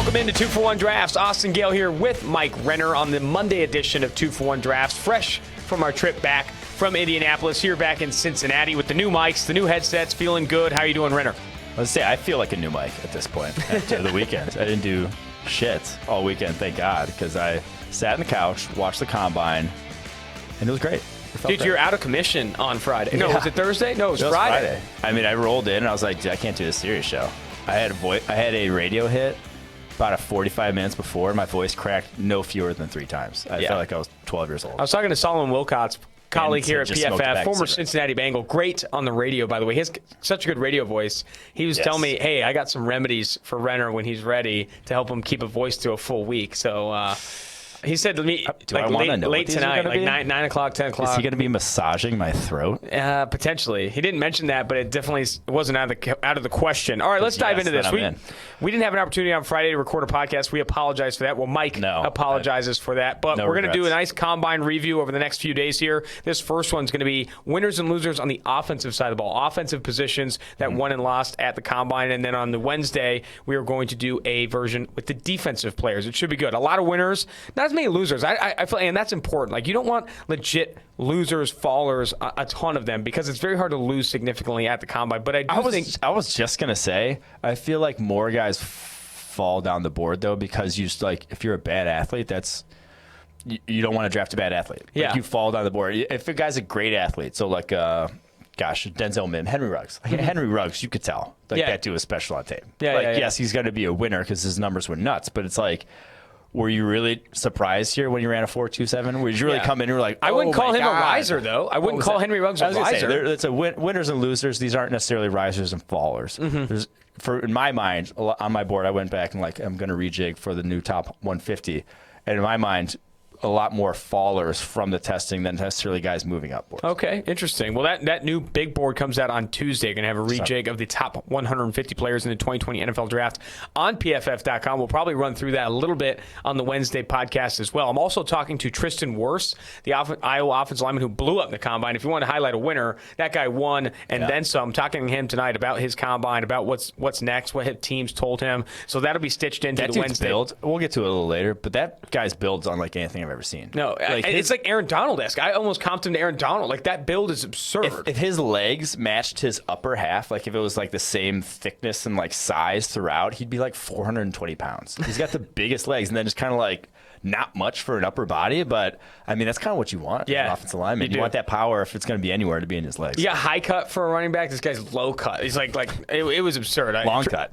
Welcome into 2-for-1 Drafts. Austin Gayle here with Mike Renner on the Monday edition of 2-for-1 Drafts. Fresh from our trip back from Indianapolis, here back in Cincinnati with the new mics, the new headsets, feeling good. How you doing, Renner? Let's say I feel like a new mic at this point after the weekend. I didn't do shit all weekend, thank God, because I sat on the couch, watched the combine, and it was great. Dude, you're out of commission on Friday. No, Yeah. was it Thursday? No, it was Friday. I mean, I rolled in and I was like, I can't do a serious show. I had a radio hit about 45 minutes before. My voice cracked no fewer than 3 times. I felt like I was 12 years old. I was talking to Solomon Wilcott's colleague here at just smoked a PFF, bag of former cigarettes. Cincinnati Bengal. Great on the radio, by the way. He has such a good radio voice. He was telling me, hey, I got some remedies for Renner when he's ready to help him keep a voice through a full week. So he said to me, late tonight, like 9 o'clock, 10 o'clock. Is he going to be massaging my throat? Potentially. He didn't mention that, but it definitely wasn't out of the question. All right, let's dive into this. We didn't have an opportunity on Friday to record a podcast. We apologize for that. Well, Mike apologizes for that. But we're going to do a nice combine review over the next few days here. This first one's going to be winners and losers on the offensive side of the ball, offensive positions that won and lost at the combine. And then on the Wednesday, we are going to do a version with the defensive players. It should be good. A lot of winners, not as many losers. I feel, and that's important. Like, you don't want legit losers, fallers, a ton of them, because it's very hard to lose significantly at the combine. But I was just gonna say, I feel like more guys fall down the board though, because if you're a bad athlete, you don't want to draft a bad athlete. Like, you fall down the board. If a guy's a great athlete, so like Denzel Mims, Henry Ruggs. Henry Ruggs, you could tell that dude was special on tape. Yes, he's going to be a winner because his numbers were nuts, but it's like, were you really surprised here when you ran a 4.27? Would you really come in and were like, I wouldn't call him a riser, though. I wouldn't call Henry Ruggs a riser. It's a winners and losers. These aren't necessarily risers and fallers. In my mind, on my board, I went back and I'm going to rejig for the new top 150. And in my mind, a lot more fallers from the testing than necessarily guys moving up boards. Okay, interesting. Well, that new big board comes out on Tuesday. You're going to have a rejig of the top 150 players in the 2020 NFL Draft on PFF.com. We'll probably run through that a little bit on the Wednesday podcast as well. I'm also talking to Tristan Wirfs, the Iowa offensive lineman who blew up in the combine. If you want to highlight a winner, that guy won and then some. I'm talking to him tonight about his combine, about what's next, what his teams told him. So that'll be stitched into the Wednesday. Build, we'll get to it a little later, but that guy's build's unlike anything I've ever seen. No, it's like Aaron Donald-esque. I almost comped him to Aaron Donald. Like, that build is absurd. If his legs matched his upper half, like if it was like the same thickness and like size throughout, he'd be like 420 pounds. He's got the biggest legs, and then just kind of like not much for an upper body, but I mean, that's kind of what you want as an offensive lineman. You want that power, if it's going to be anywhere, to be in his legs. You got high cut for a running back. This guy's low cut. He's like it was absurd. Long cut.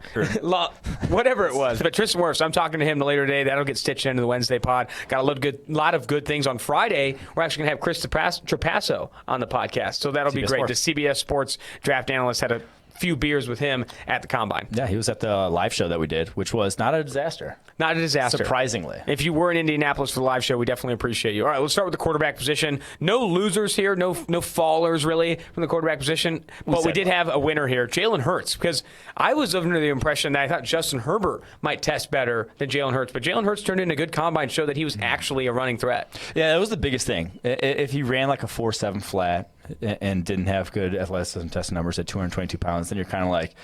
Whatever it was. But Tristan Wirfs, I'm talking to him later today. That'll get stitched into the Wednesday pod. Got a lot of good things on Friday. We're actually going to have Chris Trapasso on the podcast, so that'll be great. Sports. The CBS Sports draft analyst had a few beers with him at the combine. Yeah, he was at the live show that we did, which was not a disaster. Not a disaster. Surprisingly. If you were in Indianapolis for the live show, we definitely appreciate you. All right, let's start with the quarterback position. No losers here, no fallers really from the quarterback position, but we did have a winner here, Jalen Hurts, because I was under the impression that I thought Justin Herbert might test better than Jalen Hurts, but Jalen Hurts turned in a good combine, showed that he was actually a running threat. Yeah, that was the biggest thing. If he ran like a 4.7 flat and didn't have good athleticism test numbers at 222 pounds, then you're kind of like,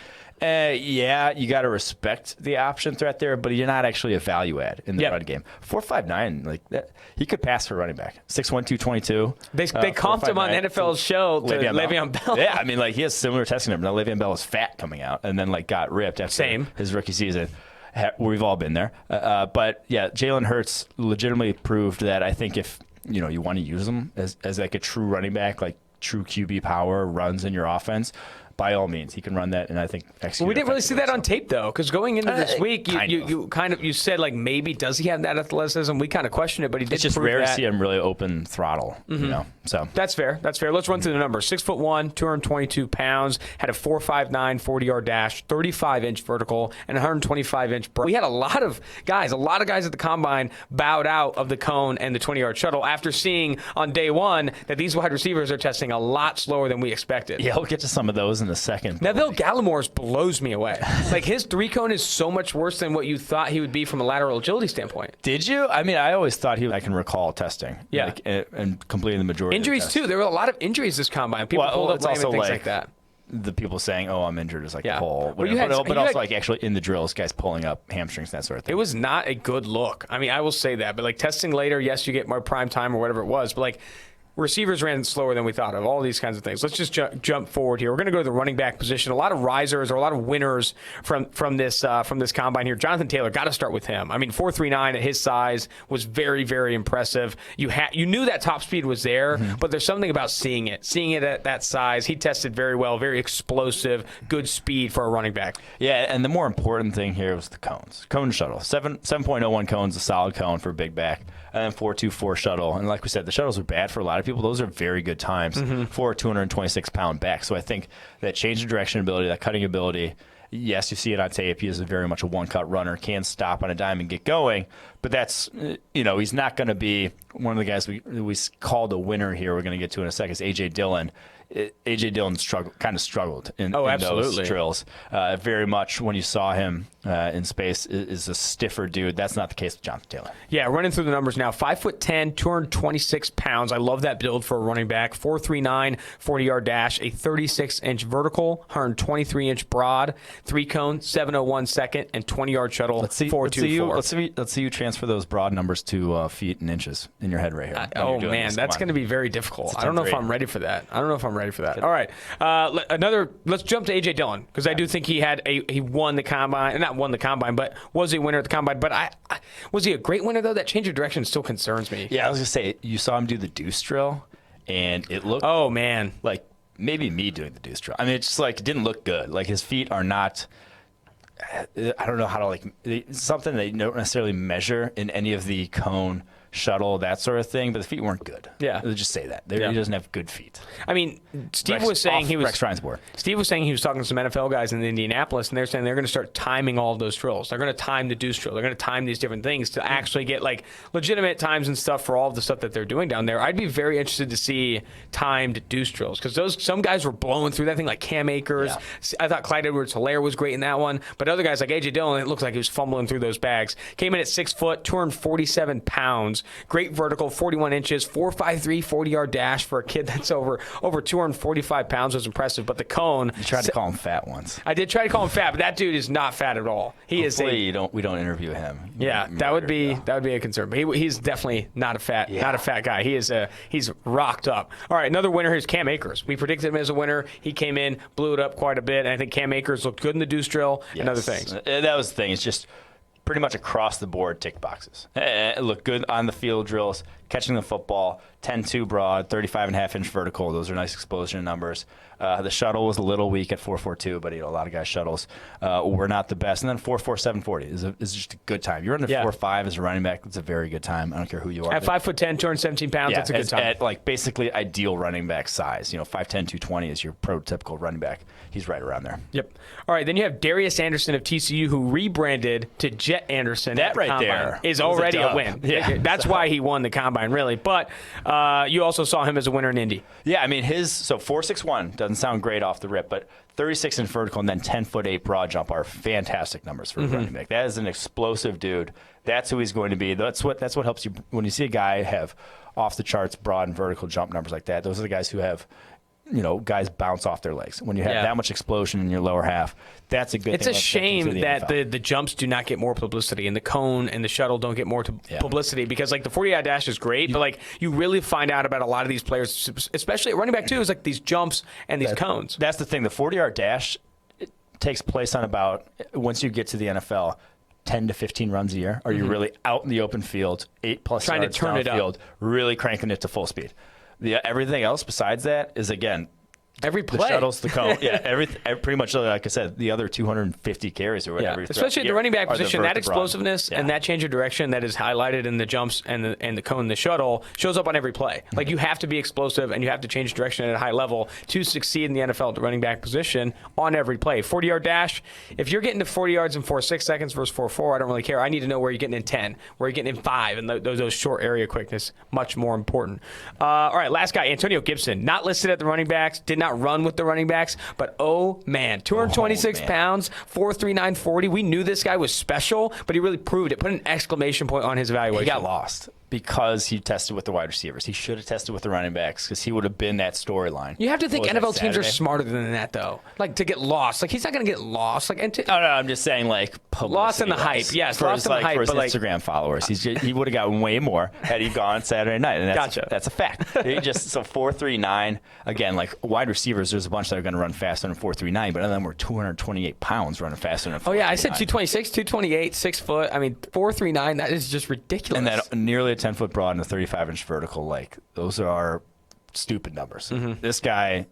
you got to respect the option threat there, but you're not actually a value add in the run game. 4.59, like that, he could pass for running back. 6'1", 222. They comped him on NFL's show to Le'Veon Bell. Yeah, I mean, like, he has similar testing numbers. Now, Le'Veon Bell was fat coming out and then like got ripped after his rookie season. We've all been there. But yeah, Jalen Hurts legitimately proved that. I think if you want to use him as like a true running back, like true QB power runs in your offense, by all means, he can run that, and I think execute. We didn't really see that on tape, though, because going into this week, you said, like, maybe does he have that athleticism? We kind of questioned it, but he did. It's just rare to see him really open throttle, So that's fair. Let's run through the numbers. 6'1", 222 pounds, had a 4.59 40-yard dash, 35-inch vertical, and 125-inch break. We had a lot of guys at the combine bowed out of the cone and the 20-yard shuttle after seeing on day one that these wide receivers are testing a lot slower than we expected. Yeah, we'll get to some of those in a second. Neville Gallimore's blows me away. Like, his 3-cone is so much worse than what you thought he would be from a lateral agility standpoint. Did you? I mean, I always thought I can recall testing. Yeah. Like, and completing the majority injuries, of too. There were a lot of injuries this combine. People pulled up lame and things like that. the people saying, "Oh, I'm injured," is like the whole. But also like actually in the drills, guys pulling up hamstrings, that sort of thing. It was not a good look. I mean, I will say that. But like testing later, yes, you get more prime time or whatever it was. But like receivers ran slower than we thought of. All these kinds of things. Let's just jump forward here. We're going to go to the running back position. A lot of risers or a lot of winners from this combine here. Jonathan Taylor, got to start with him. I mean, 4.39 at his size was very, very impressive. You knew that top speed was there, but there's something about seeing it at that size. He tested very well, very explosive, good speed for a running back. Yeah, and the more important thing here was the cones. Cone shuttle. 7.01 cones, a solid cone for a big back. And then 4.24 shuttle. And like we said, the shuttles are bad for a lot of people. Those are very good times for a 226-pound back. So I think that change of direction ability, that cutting ability, yes, you see it on tape. He is very much a one-cut runner, can stop on a dime and get going. But that's, he's not going to be one of the guys we called a winner here. We're going to get to in a second is A.J. Dillon. A.J. Dillon kind of struggled in those drills. Very much when you saw him in space is a stiffer dude. That's not the case with Jonathan Taylor. Yeah, running through the numbers now. 5'10", 226 pounds. I love that build for a running back. 4.39, 40-yard dash, a 36-inch vertical, 123-inch broad, 3-cone, 7.01 second, and 20-yard shuttle, 4.24. Let's see you transfer those broad numbers to feet and inches in your head right here. That's going to be very difficult. I don't know if I'm ready for that. All right. Let's jump to A.J. Dillon, because I do think he won the combine. Not won the combine, but was a winner at the combine. But was he a great winner, though? That change of direction still concerns me. Yeah, I was going to say, you saw him do the deuce drill, and it looked like maybe me doing the deuce drill. I mean, it's just like it didn't look good. Like his feet are not – I don't know how to something they don't necessarily measure in any of the cone – shuttle, that sort of thing, but the feet weren't good. Yeah. They'll just say that. He doesn't have good feet. I mean, Steve was saying he was talking to some NFL guys in Indianapolis, and they're saying they're going to start timing all of those drills. They're going to time the deuce drill. They're going to time these different things to actually get like legitimate times and stuff for all of the stuff that they're doing down there. I'd be very interested to see timed deuce drills, because some guys were blowing through that thing like Cam Akers. Yeah. I thought Clyde Edwards-Helaire was great in that one, but other guys like A.J. Dillon, it looked like he was fumbling through those bags. Came in at 6 foot, 247 pounds. Great vertical, 41 inches, 4.53 40-yard dash for a kid that's over 245 pounds was impressive. But the cone, you tried to call him fat once. I did try to call him fat, but that dude is not fat at all. We don't interview him. Yeah, that would be a concern. But he's definitely not a fat guy. He's rocked up. All right, another winner here is Cam Akers. We predicted him as a winner. He came in, blew it up quite a bit. And I think Cam Akers looked good in the deuce drill and other things. That was the thing. It's just pretty much across the board tick boxes. It looked good on the field drills, catching the football, 10.2 broad, 35.5-inch vertical. Those are nice explosion numbers. The shuttle was a little weak at 4.42, but a lot of guys' shuttles were not the best. And then 4.47 40 is just a good time. You're under 4.5 as a running back. That's a very good time. I don't care who you are. At 5'10", 217 pounds, that's a good time. At basically ideal running back size. 5'10", 220 is your prototypical running back. He's right around there. Yep. All right, then you have Darius Anderson of TCU, who rebranded to Jet Anderson. That right there is already a win. Yeah. That's why he won the combine, really. But you also saw him as a winner in Indy. Yeah, I mean, 4.61 doesn't sound great off the rip, but 36-inch vertical and then 10'8" broad jump are fantastic numbers for a running back. That is an explosive dude. That's who he's going to be. That's what helps you when you see a guy have off the charts broad and vertical jump numbers like that. Those are the guys who have guys bounce off their legs. When you have that much explosion in your lower half, that's a good thing. It's a shame that the jumps do not get more publicity, and the cone and the shuttle don't get more publicity, because like the 40-yard dash is great, but like you really find out about a lot of these players, especially at running back too, is like these jumps and these cones. That's the thing. The 40-yard dash takes place on about, once you get to the NFL, 10 to 15 runs a year. Are you really out in the open field, 8+ trying yards to turn it downfield, up, really cranking it to full speed? Everything else besides that is, again, every play. The shuttles, the cone. Pretty much, like I said, the other 250 carries or whatever. Especially at the running back position, that explosiveness and that change of direction that is highlighted in the jumps and the cone, the shuttle, shows up on every play. Like, you have to be explosive and you have to change direction at a high level to succeed in the NFL at the running back position on every play. 40-yard dash, if you're getting to 40 yards in 4.6 seconds versus 4.4, I don't really care. I need to know where you're getting in 10, where you're getting in 5, and those short area quickness, much more important. All right, last guy, Antonio Gibson, not listed at the running backs, did not run with the running backs, but 226 pounds, 4.39 40. We knew this guy was special, but he really proved it. Put an exclamation point on his evaluation. He got lost. because he tested with the wide receivers. He should have tested with the running backs because he would have been that storyline. You have to think NFL teams are smarter than that, though. Like, to get lost. Like, he's not going to get lost. Like, no, I'm just saying, like, lost in the hype. Yes, lost in the hype. For his Instagram followers. He would have gotten way more had he gone Saturday night. And that's a fact. So 4.39, again, like, wide receivers, there's a bunch that are going to run faster than 4.39, but none of them were 228 pounds running faster than 4.39. Oh, yeah, I said 226, 228, 6 foot. I mean, 4.39, that is just ridiculous. And that nearly a 10-foot broad and a 35-inch vertical, like, those are stupid numbers. Mm-hmm. This guy,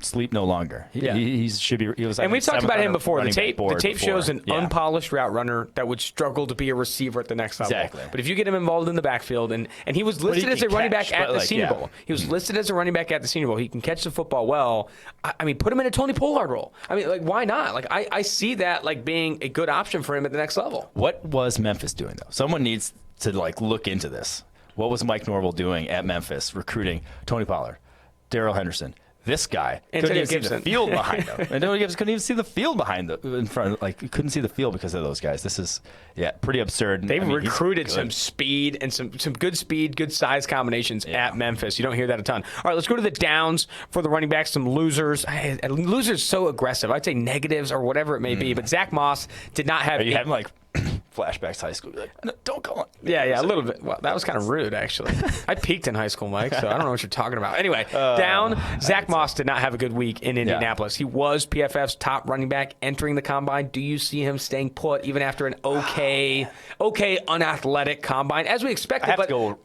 sleep no longer. He should be. He was. And we've talked about him before. The tape shows an unpolished route runner that would struggle to be a receiver at the next level. Exactly. But if you get him involved in the backfield, and he was listed as a running back at the Senior Bowl. He was listed as a running back at the Senior Bowl. He can catch the football well. I mean, put him in a Tony Pollard role. I mean, like, why not? Like, I see that like being a good option for him at the next level. What was Memphis doing though? Someone needs to like look into this. What was Mike Norvell doing at Memphis recruiting Tony Pollard, Darrell Henderson? This guy couldn't even see the field behind him. Antonio Gibson couldn't even see the field in front. Like, he couldn't see the field because of those guys. This is, pretty absurd. They've recruited some speed and some good speed, good size combinations at Memphis. You don't hear that a ton. All right, let's go to the downs for the running backs. Some losers. Losers so aggressive. I'd say negatives or whatever it may be. But Zach Moss did not have. Are you having like flashbacks to high school? You're like, no, don't go on. Yeah, a little bit. Well, that was kind of rude, actually. I peaked in high school, Mike, so I don't know what you're talking about. Anyway, Zach Moss did not have a good week in Indianapolis. He was PFF's top running back entering the combine. Do you see him staying put even after an okay, unathletic combine, as we expected?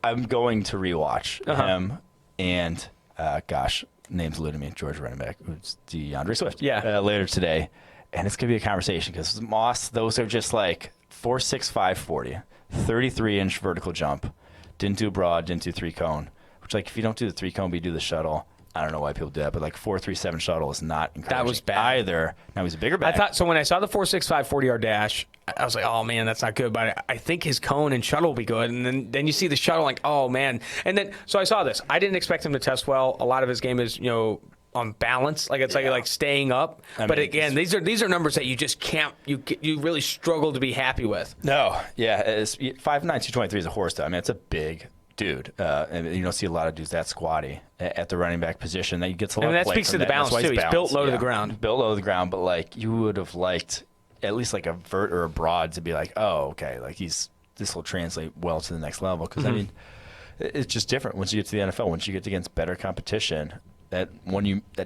I'm going to rewatch him, and name's eluding me. Georgia running back, it's DeAndre Swift. Later today, and it's gonna be a conversation because Moss. Those are just like 4.65 40, 33-inch vertical jump. Didn't do broad, didn't do 3-cone. Which, like, if you don't do the 3-cone, but you do the shuttle, I don't know why people do that, but like 4.37 shuttle is not encouraging. That was bad either. Now he's a bigger back. So when I saw the 4.65 40-yard dash, I was like, oh man, that's not good. But I think his cone and shuttle will be good. And then you see the shuttle, like, oh man. And then so I saw this. I didn't expect him to test well. A lot of his game is on balance, like it's like staying up. But again, these are numbers that you just can't. You really struggle to be happy with. No, 5'9", 223 is a horse though. I mean, it's a big dude, and you don't see a lot of dudes that squatty at the running back position. That gets a lot. And that speaks to the balance too. He's built low to the ground. Built low to the ground, but like you would have liked at least like a vert or a broad to be like, oh, okay, like this will translate well to the next level because I mean, it's just different once you get to the NFL. Once you get against better competition. That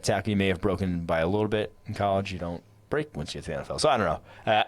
tackle you may have broken by a little bit in college, you don't break once you get to the NFL. So I don't know.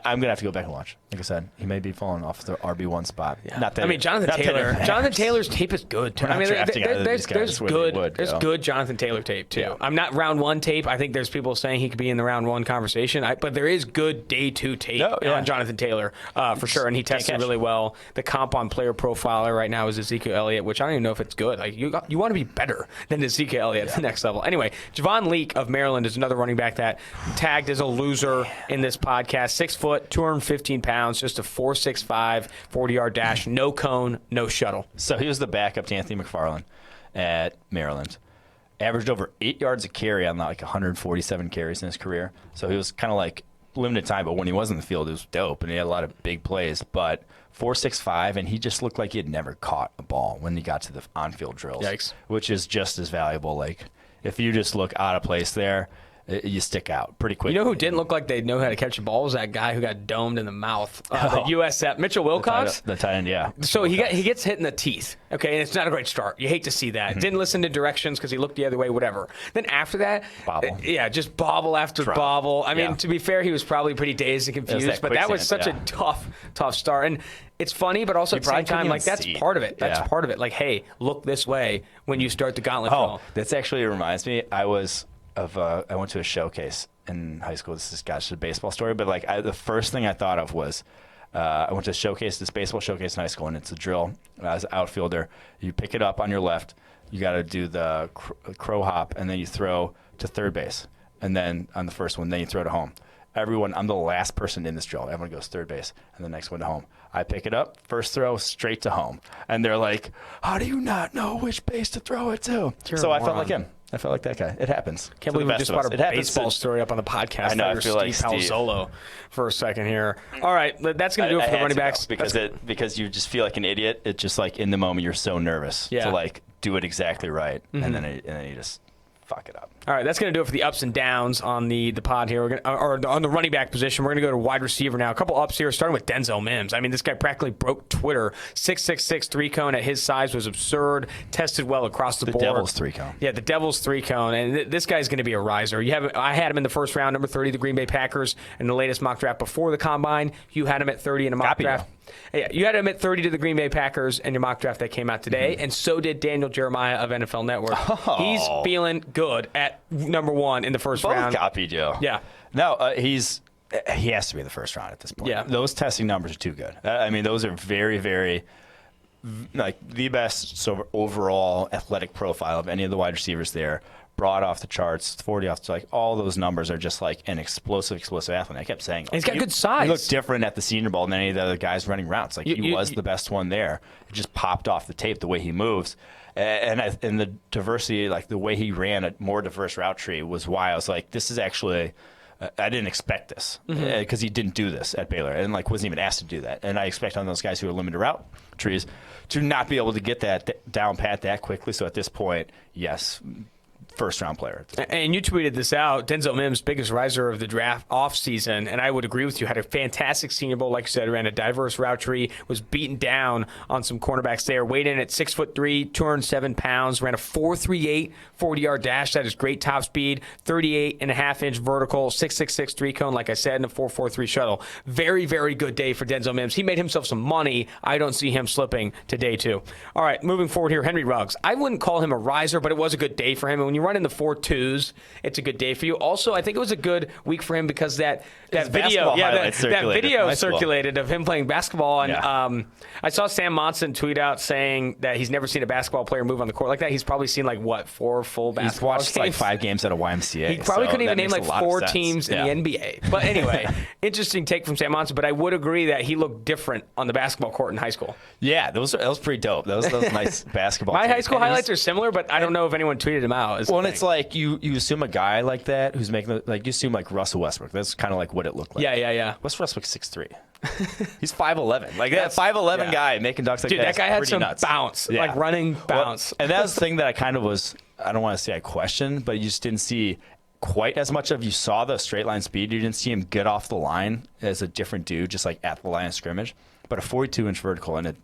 I'm gonna have to go back and watch. Like I said, he may be falling off the RB1 spot. Yeah. Not that. I mean, Jonathan Taylor's tape is good too. I mean, there's good Jonathan Taylor tape too. Yeah. I'm not round one tape. I think there's people saying he could be in the round one conversation. But there is good day two tape on Jonathan Taylor for sure, and he tested really well. The comp on Player Profiler right now is Ezekiel Elliott, which I don't even know if it's good. Like you want to be better than Ezekiel Elliott at the next level. Anyway, Javon Leake of Maryland is another running back that tagged as a loser in this podcast. 6 foot, 215 pounds, just a 4.65 40-yard dash, no cone, no shuttle. So he was the backup to Anthony McFarland at Maryland. Averaged over 8 yards a carry on like 147 carries in his career. So he was kind of like limited time, but when he was in the field, it was dope, and he had a lot of big plays. But 4.65, and he just looked like he had never caught a ball when he got to the on-field drills. Yikes. Which is just as valuable. Like, if you just look out of place there, you stick out pretty quick. You know who didn't look like they know how to catch a ball was that guy who got domed in the mouth. The USF, Mitchell Wilcox. The tight end, yeah. So he gets hit in the teeth. Okay, and it's not a great start. You hate to see that. Didn't listen to directions because he looked the other way, whatever. Then after that, bobble. Just bobble after bobble. I mean, to be fair, he was probably pretty dazed and confused, but that was such a tough start. And it's funny, but also at the same time, like, that's part of it. That's part of it. Like, hey, look this way when you start the gauntlet drill. That's actually reminds me. I went to a showcase in high school. This is a baseball story, but like the first thing I thought of was I went to this baseball showcase in high school, and it's a drill. As an outfielder, you pick it up on your left, you got to do the crow hop, and then you throw to third base, and then on the first one, then you throw to home. I'm the last person in this drill. Everyone goes third base, and the next one to home. I pick it up, first throw, straight to home. And they're like, how do you not know which base to throw it to? So I felt like him. I felt like that guy. It happens. Can't believe we just brought a baseball story up on the podcast. I know. I feel like Steve Palazzolo for a second here. All right, that's going to do it for the running backs. Because you just feel like an idiot. It's just like in the moment you're so nervous to like do it exactly right, and then you just fuck it up. All right, that's going to do it for the ups and downs on the pod here. Or on the running back position. We're going to go to wide receiver now. A couple ups here, starting with Denzel Mims. I mean, this guy practically broke Twitter. 6'6", 3-cone at his size was absurd. Tested well across the board. The Devil's 3-cone. Yeah, the Devil's 3-cone. And this guy's going to be a riser. I had him in the first round, number 30, the Green Bay Packers, in the latest mock draft before the Combine. You had him at 30 in a mock draft. Yeah, you had him at 30 to the Green Bay Packers in your mock draft that came out today, and so did Daniel Jeremiah of NFL Network. Oh. He's feeling good at number 1 in the first round. Both copied, Joe. Yeah. No, he has to be the first round at this point. Yeah. Those testing numbers are too good. I mean, those are very, very, like, the best overall athletic profile of any of the wide receivers there. Broad off the charts, 40 off. Like all those numbers are just like an explosive athlete. I kept saying, he's got good size. He looked different at the Senior Bowl than any of the other guys running routes. Like he was the best one there. It just popped off the tape the way he moves, and the diversity, like the way he ran a more diverse route tree was why I was like, this is actually. I didn't expect this because he didn't do this at Baylor and like wasn't even asked to do that. And I expect on those guys who are limited route trees to not be able to get that down pat that quickly. So at this point, yes. First-round player. And you tweeted this out, Denzel Mims, biggest riser of the draft offseason, and I would agree with you, had a fantastic Senior Bowl, like you said, ran a diverse route tree, was beaten down on some cornerbacks there, weighed in at 6'3", 207 pounds, ran a 4.38 40-yard dash. That is great top speed, 38.5-inch vertical, 6'6", 3-cone, like I said, and a 4.43 shuttle. Very, very good day for Denzel Mims. He made himself some money. I don't see him slipping to day 2. All right, moving forward here, Henry Ruggs. I wouldn't call him a riser, but it was a good day for him. And when you run in the 4.2s, it's a good day for you. Also, I think it was a good week for him because that video, circulated of him playing basketball. And I saw Sam Monson tweet out saying that he's never seen a basketball player move on the court like that. He's probably seen 4 full basketball games. He's watched 5 games at a YMCA. He probably couldn't even name 4 teams in the NBA. But anyway, interesting take from Sam Monson. But I would agree that he looked different on the basketball court in high school. Yeah, that was pretty dope. That was nice basketball. My high school highlights are similar, but I don't know if anyone tweeted him out. Well, and it's like you assume a guy like that who's making you assume like Russell Westbrook. That's kind of like what it looked like. Yeah. What's Westbrook 6'3"? He's 5'11". Like that 5'11" guy making dunks like that. Dude, that guy had some nuts. bounce, like running bounce. And that was the thing that I kind of was. I don't want to say I questioned, but you just didn't see quite as much of. You saw the straight line speed. You didn't see him get off the line as a different dude, just like at the line of scrimmage. But a 42-inch vertical and a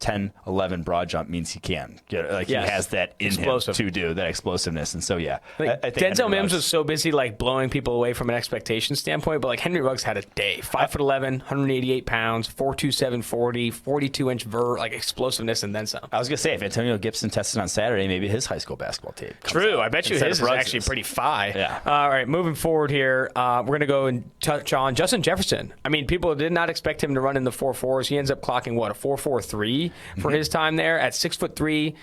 10-11 broad jump means he can get he has that in him to do that explosiveness. And so I think Denzel Mims was so busy blowing people away from an expectation standpoint, but Henry Ruggs had a day. 5'11", 188 pounds, 4.27 40, 42-inch explosiveness and then some. I was gonna say if Antonio Gibson tested on Saturday, maybe his high school basketball tape. True, I bet you his is actually pretty fine. Yeah. All right, moving forward here, we're gonna go and touch on Justin Jefferson. I mean, people did not expect him to run in the 4.4s. He ends up clocking a 4.43 for his time there at 6'3".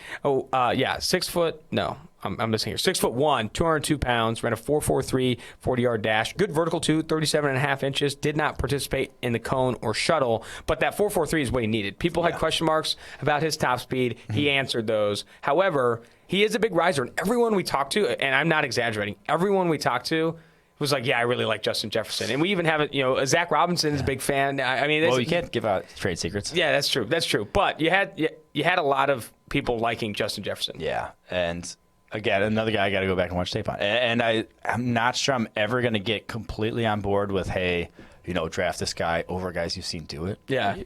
I'm missing here. 6'1", 202 pounds, ran a 4.43 40-yard dash. Good vertical too, 37.5 inches. Did not participate in the cone or shuttle, but that 4.43 is what he needed. People had question marks about his top speed. He answered those. However, he is a big riser, and everyone we talked to, and I'm not exaggerating, everyone we talked to was like, yeah, I really like Justin Jefferson. And we even have Zach Robinson's a big fan. I mean, well, you can't give out trade secrets. Yeah, that's true. But you had a lot of people liking Justin Jefferson. Yeah, and again, another guy I got to go back and watch tape on. And I'm not sure I'm ever going to get completely on board with, hey, draft this guy over guys you've seen do it. Yeah.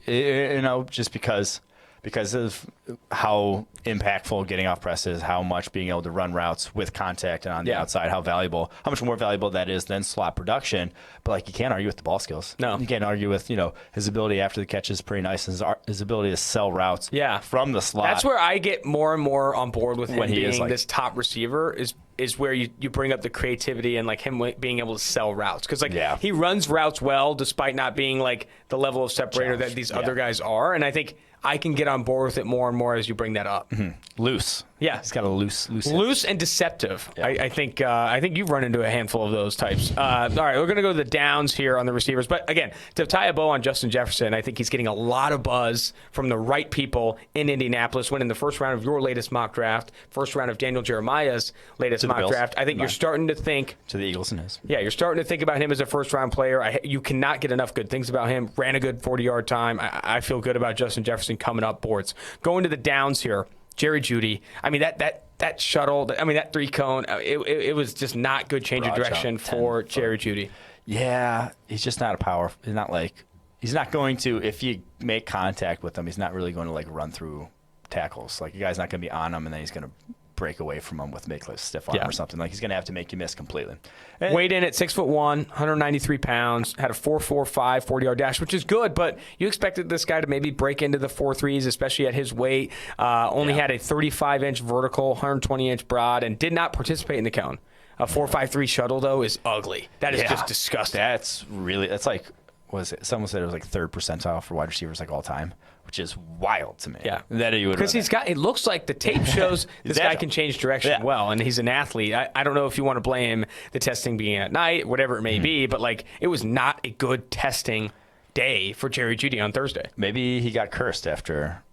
Just because of how impactful getting off press is, how much being able to run routes with contact and on the outside, how much more valuable that is than slot production. But you can't argue with the ball skills. No. You can't argue with, his ability after the catch is pretty nice. His ability to sell routes from the slot. That's where I get more and more on board with when being this top receiver is where you bring up the creativity and him being able to sell routes. Because he runs routes well despite not being the level of separator that these other guys are. And I think I can get on board with it more and more as you bring that up. Loose. Yeah, he's got a loose and deceptive. Yeah. I think you've run into a handful of those types. All right, we're going to go to the downs here on the receivers. But again, to tie a bow on Justin Jefferson, I think he's getting a lot of buzz from the right people in Indianapolis, winning the first round of your latest mock draft, first round of Daniel Jeremiah's latest mock draft. I think you're starting to think to the Eagles and his. Yeah, you're starting to think about him as a first-round player. You cannot get enough good things about him. Ran a good 40-yard time. I feel good about Justin Jefferson coming up boards. Going to the downs here. Jerry Jeudy. I mean, that shuttle, that 3-cone, it was just not good change of direction for Jerry Jeudy. Yeah, he's just not a power. He's not going to, if you make contact with him, he's not really going to run through tackles. Like, the guy's not going to be on him, and then he's going to break away from him with a stiff arm or something. Like, he's going to have to make you miss completely. Weighed in at 6'1", 193 pounds, had a 4.45 40-yard dash, which is good, but you expected this guy to maybe break into the 4.3s, especially at his weight. Only had a 35-inch vertical, 120-inch broad, and did not participate in the cone. A 4.53 shuttle, though, is ugly. That is just disgusting. That's like, someone said it was like third percentile for wide receivers all time, which is wild to me. Yeah, that you would, because it looks like the tape shows this guy can change direction well, and he's an athlete. I don't know if you want to blame the testing being at night, whatever it may be, but it was not a good testing day for Jerry Jeudy on Thursday. Maybe he got cursed after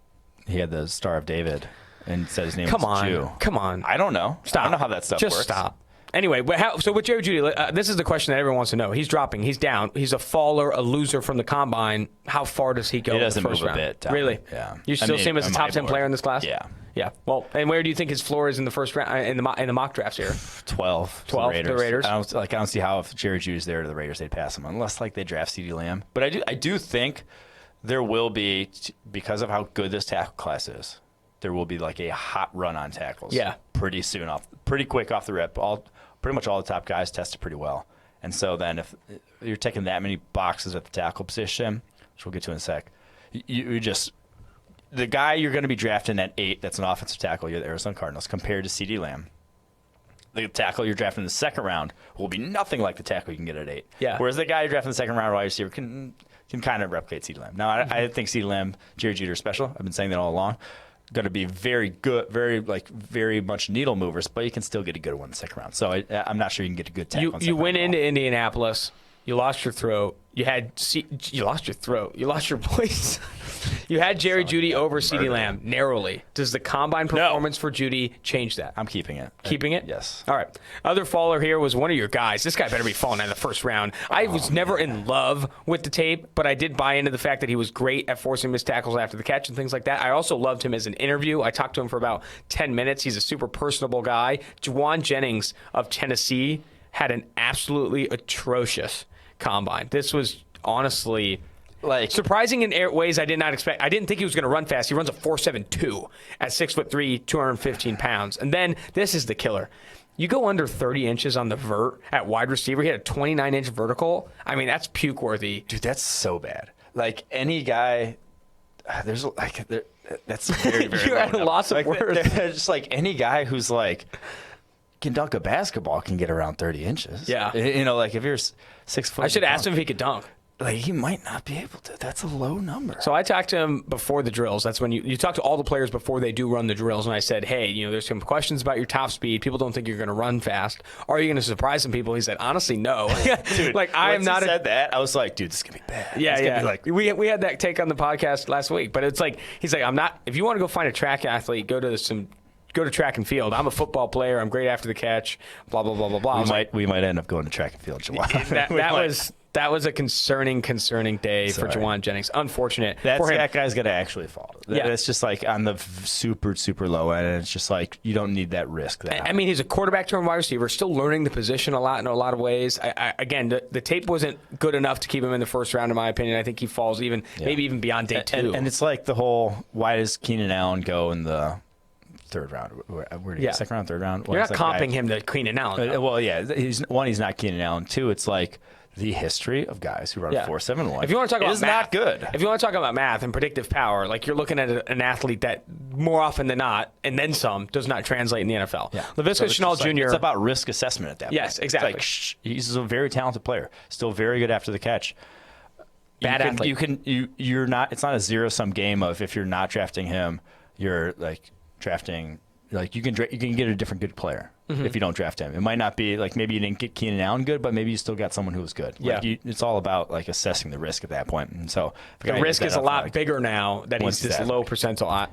he had the Star of David and said his name was Jew. Come on. I don't know. Stop. I don't know how that stuff works. Just stop. Anyway, so with Jerry Jeudy, this is the question that everyone wants to know. He's dropping. He's down. He's a faller, a loser from the combine. How far does he go? He doesn't in the first move round? A bit. Down. Really? Yeah. You still see him as a top 10 player in this class? Yeah. Yeah. Well, and where do you think his floor is in the first round in the mock drafts here? 12. 12. The Raiders. I don't see how if Jerry Jeudy's there to the Raiders they'd pass him unless they draft CeeDee Lamb. But I do think there will be, because of how good this tackle class is, there will be a hot run on tackles. Yeah. Pretty quick off the rip. Pretty much all the top guys tested pretty well. And so then if you're taking that many boxes at the tackle position, which we'll get to in a sec, you just – the guy you're going to be drafting at 8 that's an offensive tackle, you're the Arizona Cardinals, compared to CeeDee Lamb. The tackle you're drafting in the second round will be nothing like the tackle you can get at 8. Yeah. Whereas the guy you're drafting in the second round wide receiver can kind of replicate CeeDee Lamb. Now, I think CeeDee Lamb, Jerry Jeudy are special. I've been saying that all along. Going to be very good, very much needle movers, but you can still get a good one in the second round. So I'm not sure you can get a good tackle. You went into Indianapolis. You lost your throat. You lost your throat. You lost your voice. You had Jerry Jeudy over CeeDee Lamb narrowly. Does the combine performance for Jeudy change that? I'm keeping it. Keeping it? Yes. All right. Other faller here was one of your guys. This guy better be falling in the first round. I was never in love with the tape, but I did buy into the fact that he was great at forcing missed tackles after the catch and things like that. I also loved him as an interview. I talked to him for about 10 minutes. He's a super personable guy. Juwan Jennings of Tennessee had an absolutely atrocious combine. This was honestly surprising in ways I did not expect. I didn't think he was going to run fast. He runs a 4.72 at 6'3", 215 pounds. And then this is the killer. You go under 30 inches on the vert at wide receiver. He had a 29-inch vertical. I mean, that's puke worthy. Dude, that's so bad. Any guy, that's very, very You're at a loss of words. Just any guy who's can dunk a basketball can get around 30 inches. Yeah. If you're 6 foot. I should ask him if he could dunk. He might not be able to. That's a low number. So I talked to him before the drills. That's when you talk to all the players before they do run the drills. And I said, hey, there's some questions about your top speed. People don't think you're going to run fast. Are you going to surprise some people? He said, honestly, no. Dude, I am not. He said that, I was like, dude, this is going to be bad. Yeah. We had that take on the podcast last week. But it's he's like, I'm not. If you want to go find a track athlete, go to track and field. I'm a football player. I'm great after the catch. Blah blah blah blah blah. We might end up going to track and field. That was a concerning day for Juwan Jennings. Unfortunate for him. That guy's going to actually fall. Yeah. It's just on the super, super low end. And it's just you don't need that risk. I mean, he's a quarterback turned wide receiver, still learning the position a lot in a lot of ways. Again, the tape wasn't good enough to keep him in the first round, in my opinion. I think he falls maybe even beyond day 2. And it's the whole, why does Keenan Allen go in the third round? Where do you second round, third round? You're not comping him to Keenan Allen. Well, yeah. He's not Keenan Allen. 2, it's the history of guys who run 4.71. If you want to talk about math, not good. If you want to talk about math and predictive power, you're looking at an athlete that more often than not, and then some, does not translate in the NFL. Yeah. Laviska Shenault Jr. It's about risk assessment at that point. Yes, exactly. He's a very talented player, still very good after the catch. Bad athlete. You're not. It's not a zero-sum game of if you're not drafting him, you're drafting like you can get a different good player if you don't draft him. It might not be like maybe you didn't get Keenan Allen good, but maybe you still got someone who was good. Like it's all about like assessing the risk at that point. And so the risk is a lot bigger now that he's this low percentile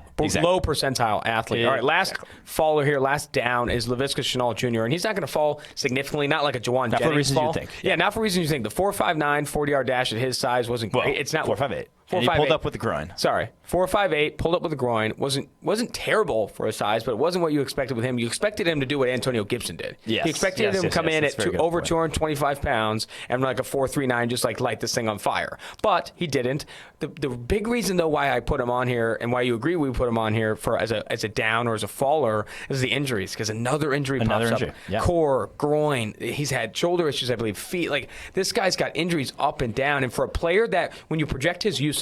athlete. All right, last faller here, last down is Laviska Shenault Jr. And he's not going to fall significantly, not like a Juwan Jennings for reasons fall. you think. Yeah, not for reasons you think. The 4.59 40-yard dash at his size wasn't great. It's not 4.58. And he pulled up with the groin. Sorry, 4.58, pulled up with the groin. Wasn't terrible for his size, but it wasn't what you expected with him. You expected him to do what Antonio Gibson did. Yes. You expected him to come in at over 225 pounds and like a 4.39, just like light this thing on fire. But he didn't. The big reason though why I put him on here and why you agree we put him on here for as a down or as a faller is the injuries, because another injury pops up. Yeah. Core, groin. He's had shoulder issues, I believe, feet. Like this guy's got injuries up and down. And for a player that when you project his usage,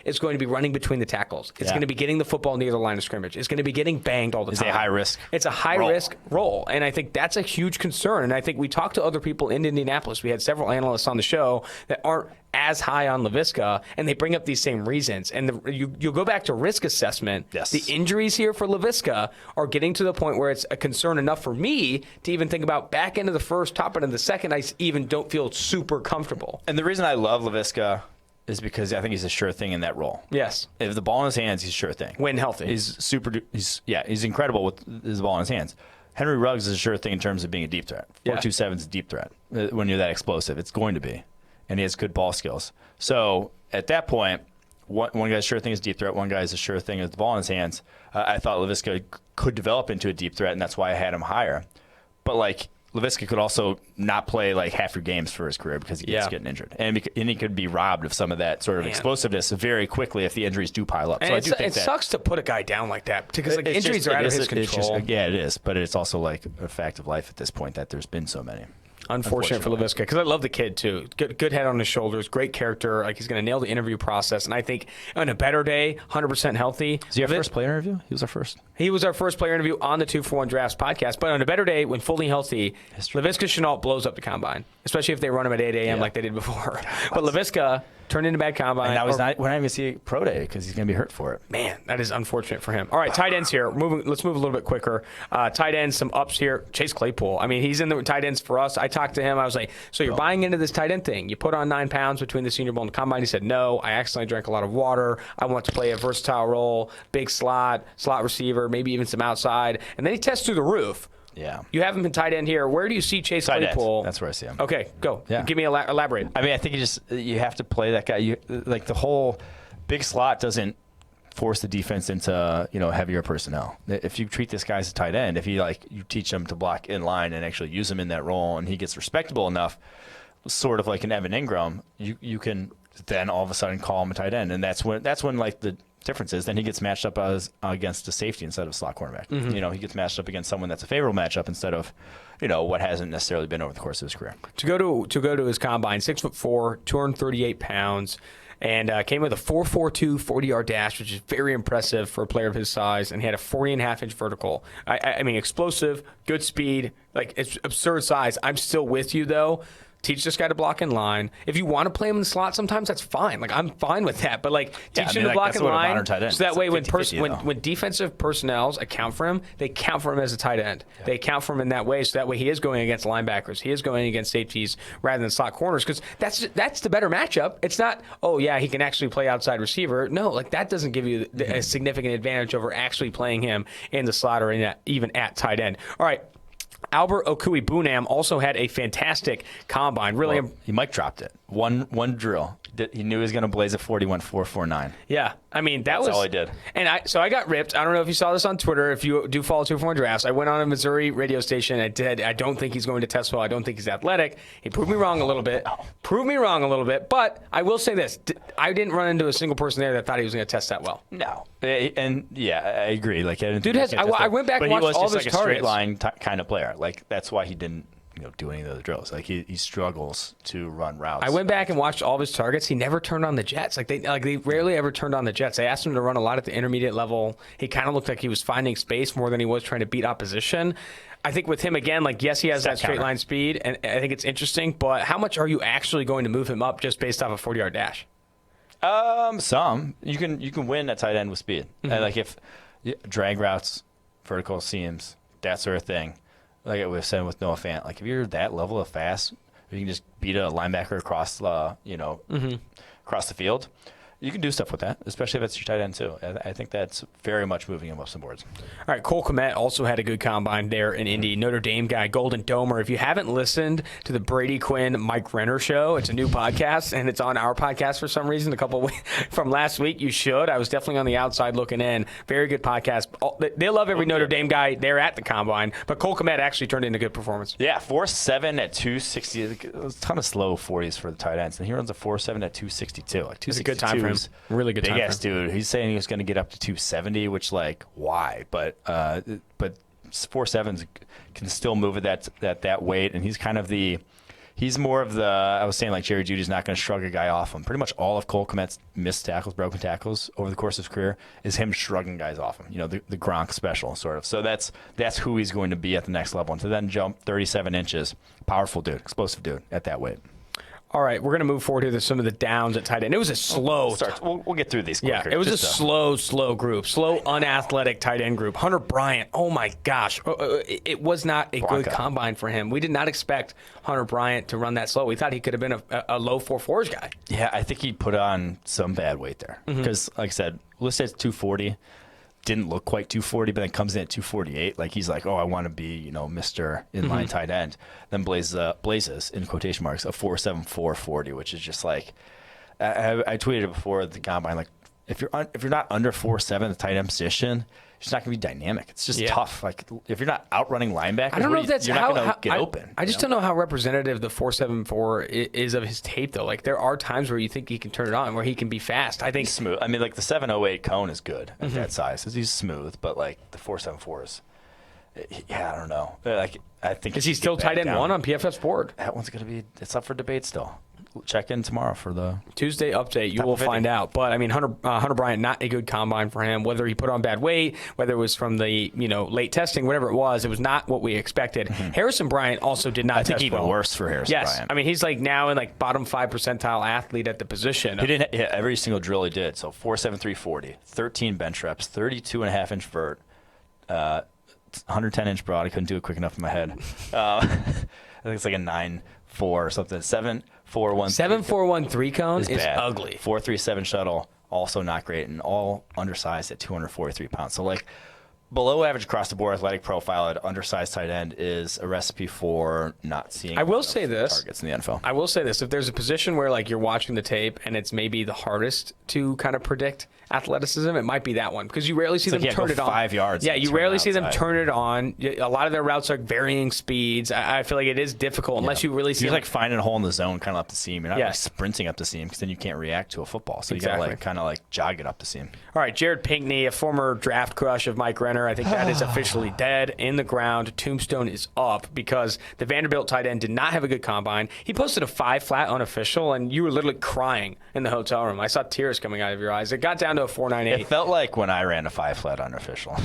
it's going to be running between the tackles. It's going to be getting the football near the line of scrimmage. It's going to be getting banged all the time. It's a high risk. It's a high risk role, and I think that's a huge concern. And I think we talked to other people in Indianapolis. We had several analysts on the show that aren't as high on Laviska, and they bring up these same reasons. And you'll go back to risk assessment. Yes. The injuries here for Laviska are getting to the point where it's a concern enough for me to even think about back into the first, top end of the second. I even don't feel super comfortable. And the reason I love Laviska is because I think he's a sure thing in that role. Yes. If the ball in his hands, he's a sure thing. When healthy. He's incredible with his ball in his hands. Henry Ruggs is a sure thing in terms of being a deep threat. 4.27 is a deep threat. When you're that explosive, it's going to be. And he has good ball skills. So at that point, one guy's sure thing is deep threat, one guy's a sure thing is the ball in his hands. I thought Laviska could develop into a deep threat, and that's why I had him higher. But like, Laviska could also not play like half your games for his career because he keeps getting injured. And he could be robbed of some of that sort of explosiveness very quickly if the injuries do pile up. And so I do think it sucks to put a guy down like that because like, injuries are out of his control. It is. But it's also like a fact of life at this point that there's been so many. Unfortunate for Laviska, because I love the kid too. Good head on his shoulders, great character. Like he's going to nail the interview process, and I think on a better day, 100% healthy. Is he our first player interview? He was our first. He was our first player interview on the 2-for-1 Drafts podcast. But on a better day, when fully healthy, Laviska Shenault blows up the combine, especially if they run him at 8 a.m. like they did before. But Laviska turned into bad combine. And now we're not even going to see a pro day because he's going to be hurt for it. Man, that is unfortunate for him. All right, tight ends here. Let's move a little bit quicker. Tight ends, some ups here. Chase Claypool. I mean, he's in the tight ends for us. I talked to him. I was like, so you're buying into this tight end thing. You put on 9 pounds between the Senior Bowl and the combine. He said, no, I accidentally drank a lot of water. I want to play a versatile role, big slot receiver, maybe even some outside. And then he tests through the roof. Yeah. You have him in tight end here. Where do you see Chase Claypool? That's where I see him. Okay, go. Yeah. Give me elaborate. I mean, I think you have to play that guy. Like the whole big slot doesn't force the defense into heavier personnel. If you treat this guy as a tight end, if you teach him to block in line and actually use him in that role, and he gets respectable enough, sort of like an Evan Ingram, you can then all of a sudden call him a tight end, and that's when like the difference is then he gets matched up against a safety instead of a slot cornerback. Mm-hmm. He gets matched up against someone that's a favorable matchup instead of what hasn't necessarily been over the course of his career. To go to his combine, 6'4", 238 pounds, and came with a 4.42 40-yard dash, which is very impressive for a player of his size, and he had a 40.5-inch vertical. I mean, explosive, good speed, like it's absurd size. I'm still with you though. Teach this guy to block in line. If you want to play him in the slot sometimes, that's fine. Like, I'm fine with that. But, teach him to block in line so that way when defensive personnels account for him, they count for him as a tight end. Yeah. They account for him in that way so that way he is going against linebackers. He is going against safeties rather than slot corners because that's the better matchup. It's not, he can actually play outside receiver. No, that doesn't give you a significant advantage over actually playing him in the slot or even at tight end. All right. Albert Okui-Bunam also had a fantastic combine. Really, he mic dropped it. One drill. He knew he was going to blaze a 41.449. Yeah, I mean that's all he did. And I got ripped. I don't know if you saw this on Twitter. If you do follow 2-for-1 Drafts, I went on a Missouri radio station. I don't think he's going to test well. I don't think he's athletic. He proved me wrong a little bit. But I will say this: I didn't run into a single person there that thought he was going to test that well. No, and I agree. Dude I went back and watched all of his targets. But he was just a straight line kind of player. That's why he didn't do any of those drills. He struggles to run routes. I went back and watched all of his targets. He never turned on the jets. They rarely ever turned on the jets. They asked him to run a lot at the intermediate level. He kind of looked like he was finding space more than he was trying to beat opposition. I think with him again, yes, he has that straight line speed, and I think it's interesting. But how much are you actually going to move him up just based off a 40-yard dash? Some you can win at tight end with speed. Mm-hmm. If drag routes, vertical seams, that sort of thing. Like I was saying with Noah Fant, like if you're that level of fast, you can just beat a linebacker across the, across the field. You can do stuff with that, especially if it's your tight end, too. I think that's very much moving him up some boards. All right, Cole Kmet also had a good combine there in Indy. Notre Dame guy, Golden Domer. If you haven't listened to the Brady Quinn, Mike Renner show, it's a new podcast, and it's on our podcast for some reason. From last week, you should. I was definitely on the outside looking in. Very good podcast. They love every Notre Dame guy there at the combine, but Cole Kmet actually turned in a good performance. Yeah, 4.7 at 260. It was a ton of slow 40s for the tight ends, and he runs a 4.7 at 262. Like 262. It's a good time for him. Really good time. Big ass dude. He's saying he was going to get up to 270, which why? But 4.7s can still move at that weight, and he's more of the. I was saying Jerry Jeudy's not going to shrug a guy off him. Pretty much all of Cole Kmet's missed tackles, broken tackles over the course of his career is him shrugging guys off him. The Gronk special sort of. So that's who he's going to be at the next level, and to then jump 37 inches, powerful dude, explosive dude at that weight. All right, we're going to move forward to some of the downs at tight end. It was a slow. We'll get through these quicker. Yeah, it was a slow group, slow, unathletic tight end group. Hunter Bryant, oh my gosh. It was not a good combine for him. We did not expect Hunter Bryant to run that slow. We thought he could have been a low 4.4s guy. Yeah, I think he put on some bad weight there. Because, like I said, listed at 240. Didn't look quite 240, but then comes in at 248. He's like, I want to be, Mr. Inline tight end. Then blazes, in quotation marks, a 4.7 440, which is just I tweeted it before the combine. If you're not under 4.7 the tight end position, it's not going to be dynamic. It's just tough. If you're not outrunning linebackers, I don't know if that's you're not going to get open. I just don't know how representative the 4.74 is of his tape, though. There are times where you think he can turn it on, where he can be fast. I think he's smooth. I mean, the 7.08 cone is good at that size. He's smooth, but the 4.74 is, I don't know. I think is he still tight end one on PFF's board? That one's going to be. It's up for debate still. Check in tomorrow for the Tuesday update. You will find out. But I mean, Hunter Bryant, not a good combine for him. Whether he put on bad weight, whether it was from the late testing, whatever it was not what we expected. Harrison Bryant also did not. I think even worse for Harrison Bryant. Yes, I mean he's now in bottom 5 percentile athlete at the position. He didn't hit every single drill he did. So 4.7 340, 13 bench reps, 32.5 inch vert, 110 inch broad. I couldn't do it quick enough in my head. I think it's a 9.4 or something. 7.413 cone is ugly. 4.37 shuttle, also not great, and all undersized at 243 pounds. So below average across the board athletic profile at undersized tight end is a recipe for not seeing. I will say this. Targets in the NFL. I will say this: if there's a position where you're watching the tape and it's maybe the hardest to kind of predict athleticism, it might be that one because you rarely see them turn it on. 5 yards. Yeah, you rarely see them turn it on. A lot of their routes are varying speeds. I feel like it is difficult unless you really see. You're finding a hole in the zone, kind of up the seam. You're not sprinting up the seam because then you can't react to a football. So you got to kind of jog it up the seam. All right, Jared Pinkney, a former draft crush of Mike Renner. I think that is officially dead in the ground. Tombstone is up because the Vanderbilt tight end did not have a good combine. He posted a 5 flat unofficial, and you were literally crying in the hotel room. I saw tears coming out of your eyes. It got down to a 4.98. It felt like when I ran a 5 flat unofficial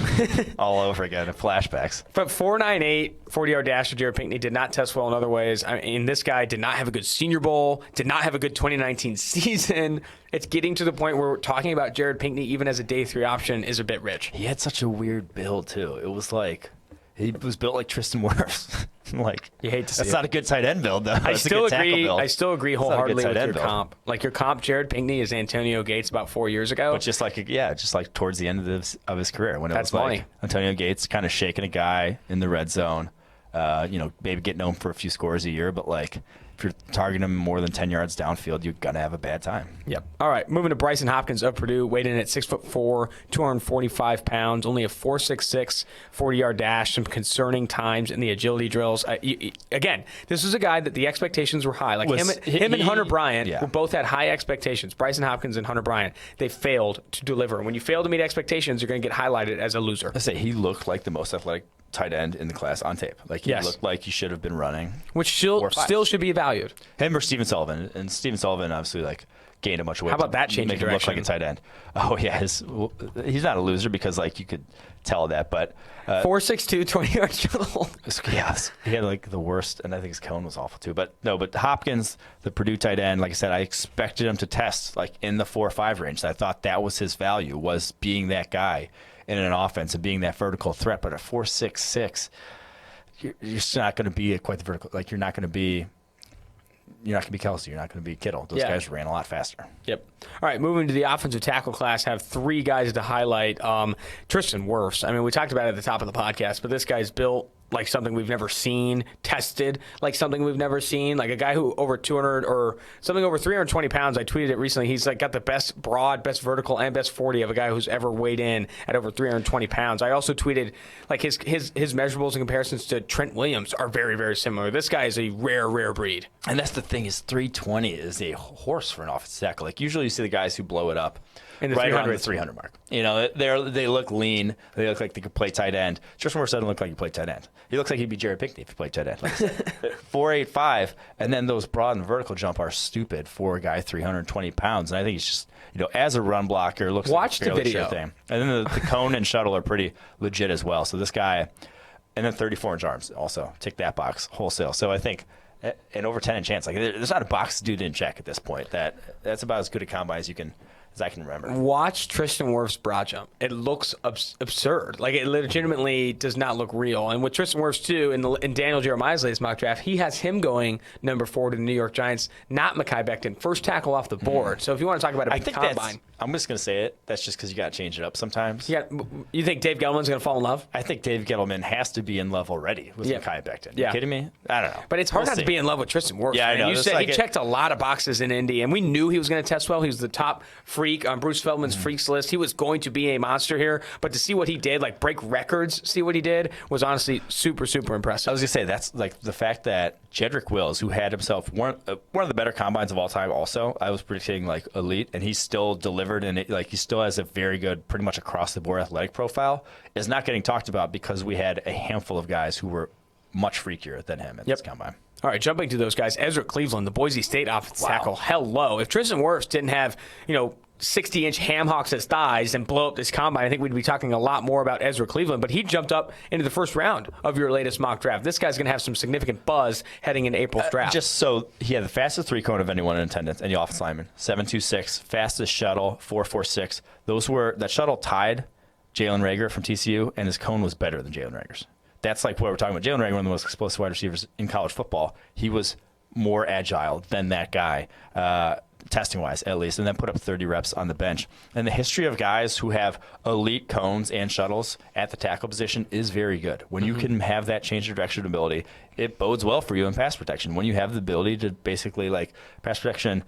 all over again. Flashbacks. But 4.98 40-yard dash of Jared Pinkney did not test well in other ways. I mean, this guy did not have a good Senior Bowl, did not have a good 2019 season. It's getting to the point where we're talking about Jared Pinkney even as a day 3 option is a bit rich. He had such a weird build, too. It was he was built like Tristan Wirfs. You hate to see that's not a good tight end build, though. I still agree wholeheartedly with your comp. Your comp, Jared Pinkney, is Antonio Gates about 4 years ago. But just towards the end of his career when that's funny. Antonio Gates kind of shaking a guy in the red zone, maybe getting home for a few scores a year, but if you're targeting him more than 10 yards downfield, you're going to have a bad time. Yep. All right, moving to Bryson Hopkins of Purdue, weighed in at 6'4", 245 pounds, only a 4.66 40-yard dash, some concerning times in the agility drills. Again, this is a guy that the expectations were high. Him and Hunter Bryant both had high expectations. Bryson Hopkins and Hunter Bryant, they failed to deliver. When you fail to meet expectations, you're going to get highlighted as a loser. I say he looked like the most athletic tight end in the class on tape. He looked like he should have been running. Which still should be valued. Him or Steven Sullivan. And Steven Sullivan obviously gained a bunch of weight. How about that change of direction? Make him look like a tight end. Oh, yeah. He's not a loser because you could tell that. But 4.62, 20-yard shuttle. Yes. He had the worst, and I think his cone was awful too. But Hopkins, the Purdue tight end, like I said, I expected him to test in the 4 or 5 range. I thought that was his value, was being that guy in an offense and being that vertical threat. But at 4.66, you're just not going to be quite the vertical. Like, you're not going to be Kelsey. You're not going to be Kittle. Those guys ran a lot faster. Yep. All right, moving to the offensive tackle class, have 3 guys to highlight. Tristan Wirfs. I mean, we talked about it at the top of the podcast, but this guy's built like something we've never seen, tested like something we've never seen, like a guy who over 200 or something over 320 pounds. I tweeted it recently. He's like got the best broad, best vertical, and best 40 of a guy who's ever weighed in at over 320 pounds. I also tweeted like his measurables in comparisons to Trent Williams are very, very similar. This guy is a rare breed. And that's the thing, is 320 is a horse for an offensive tackle. Like, usually you see the guys who blow it up in the right around the 300 mark. You know, they look lean. They look like they could play tight end. Tristan Wirfs doesn't look like he played tight end. He looks like he'd be Jared Pinkney if he played tight end. Like 4.85, and then those broad and vertical jump are stupid for a guy 320 pounds. And I think he's just, you know, as a run blocker, looks Watch like a fairly the video. sure thing. And then the cone and shuttle are pretty legit as well. So this guy, and then 34-inch arms also. Tick that box wholesale. So I think an over 10-inch chance. Like, there's not a box dude didn't check at this point. That's about as good a combine as I can remember. Watch Tristan Wirfs' broad jump. It looks absurd. Like, it legitimately does not look real. And with Tristan Wirfs, too, in Daniel Jeremiah's latest mock draft, he has him going number 4 to the New York Giants, not Mekhi Becton. First tackle off the board. So if you want to talk about a big combine. I'm just going to say it. That's just because you got to change it up sometimes. You think Dave Gettleman's going to fall in love? I think Dave Gettleman has to be in love already with Mekhi Becton. You kidding me? I don't know. But it's hard not to be in love with Tristan Wirfs. Yeah, I know. You said he checked a lot of boxes in Indy, and we knew he was going to test well. He was the top freak on Bruce Feldman's freaks list. He was going to be a monster here. But to see what he did, like break records, see what he did, was honestly super, super impressive. I was going to say, that's like the fact that Jedrick Wills, who had himself one of the better combines of all time also, I was predicting like elite, and he still delivered, and he still has a very good, pretty much across the board athletic profile, is not getting talked about because we had a handful of guys who were much freakier than him at this combine. All right, jumping to those guys, Ezra Cleveland, the Boise State offensive tackle, held low. If Tristan Wirfs didn't have, 60-inch ham hocks as thighs and blow up this combine, I think we'd be talking a lot more about Ezra Cleveland, but he jumped up into the first round of your latest mock draft. This guy's going to have some significant buzz heading into April's draft. Just so he had the fastest 3-cone of anyone in attendance, any offensive lineman, 7.26, fastest shuttle, 4.46. That shuttle tied Jalen Reagor from TCU, and his cone was better than Jalen Reagor's. That's like what we're talking about. Jalen Reagor, one of the most explosive wide receivers in college football. He was more agile than that guy, testing-wise at least, and then put up 30 reps on the bench. And the history of guys who have elite cones and shuttles at the tackle position is very good. When you can have that change of direction ability, it bodes well for you in pass protection. When you have the ability to basically, like, pass protection,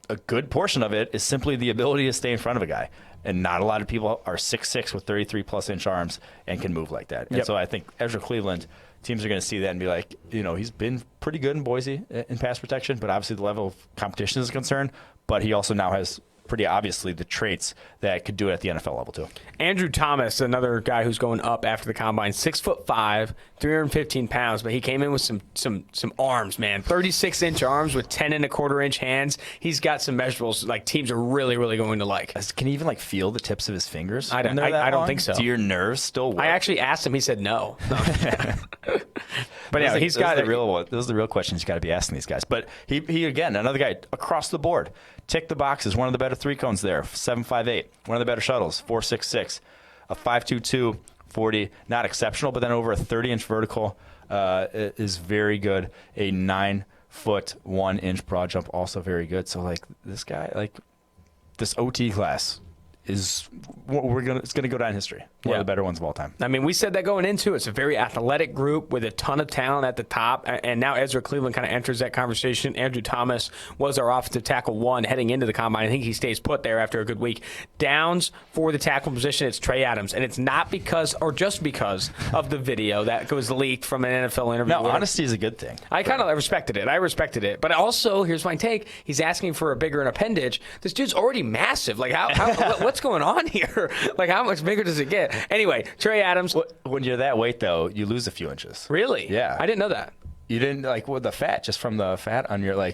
a good portion of it is simply the ability to stay in front of a guy. And not a lot of people are 6'6" with 33-plus inch arms and can move like that. And so I think Ezra Cleveland, teams are going to see that and be like, he's been pretty good in Boise in pass protection, but obviously the level of competition is a concern. But he also now has pretty obviously the traits that could do it at the NFL level too. Andrew Thomas, another guy who's going up after the combine, 6'5", 315 pounds, but he came in with some arms, man. 36-inch arms with 10.25-inch hands. He's got some measurables like teams are really, really going to like. Can he even like feel the tips of his fingers? I don't think so. Do your nerves still work? I actually asked him. He said no. But yeah, he's got the real. Those are the real questions you got to be asking these guys. But he again, another guy across the board. Tick the boxes. One of the better 3-cones there, 7.58. One of the better shuttles, 4.66. A 5.22, 40. Not exceptional, but then over a 30-inch vertical is very good. A 9-foot 1-inch broad jump, also very good. So like this guy, this OT class is it's gonna go down in history. One of the better ones of all time. I mean, we said that going into it. It's a very athletic group with a ton of talent at the top, and now Ezra Cleveland kind of enters that conversation. Andrew Thomas was our offensive tackle 1 heading into the combine. I think he stays put there after a good week. Downs for the tackle position, it's Trey Adams, and it's not because or just because of the video that was leaked from an NFL interview. No, honesty is a good thing. I kind of respected it. But also, here's my take. He's asking for a bigger appendage. This dude's already massive. Like, what's going on here? Like, how much bigger does it get? Anyway, Trey Adams. When you're that weight, though, you lose a few inches. Really? Yeah. I didn't know that. You didn't, the fat, just from the fat on your,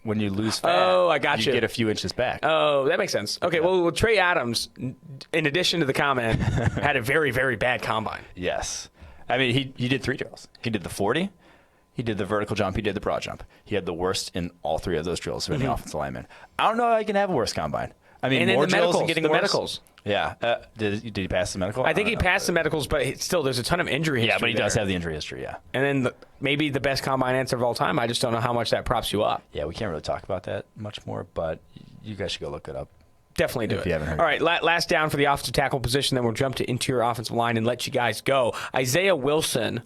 when you lose fat. Oh, I got you. You get a few inches back. Oh, that makes sense. Okay, well, Trey Adams, in addition to the comment, had a very, very bad combine. Yes. I mean, he did 3 drills. He did the 40. He did the vertical jump. He did the broad jump. He had the worst in all 3 of those drills for any offensive lineman. I don't know if I can have a worse combine. I mean, and more then drills and getting the worse? medicals. Yeah. Did he pass the medical? I think he passed the medicals, but still, there's a ton of injury history. Yeah, but he there. does have the injury history, yeah. And then maybe the best combine answer of all time. I just don't know how much that props you up. Yeah, we can't really talk about that much more, but you guys should go look it up. Definitely do if it. You haven't heard all right, last down for the offensive tackle position, then we'll jump to interior offensive line and let you guys go. Isaiah Wilson,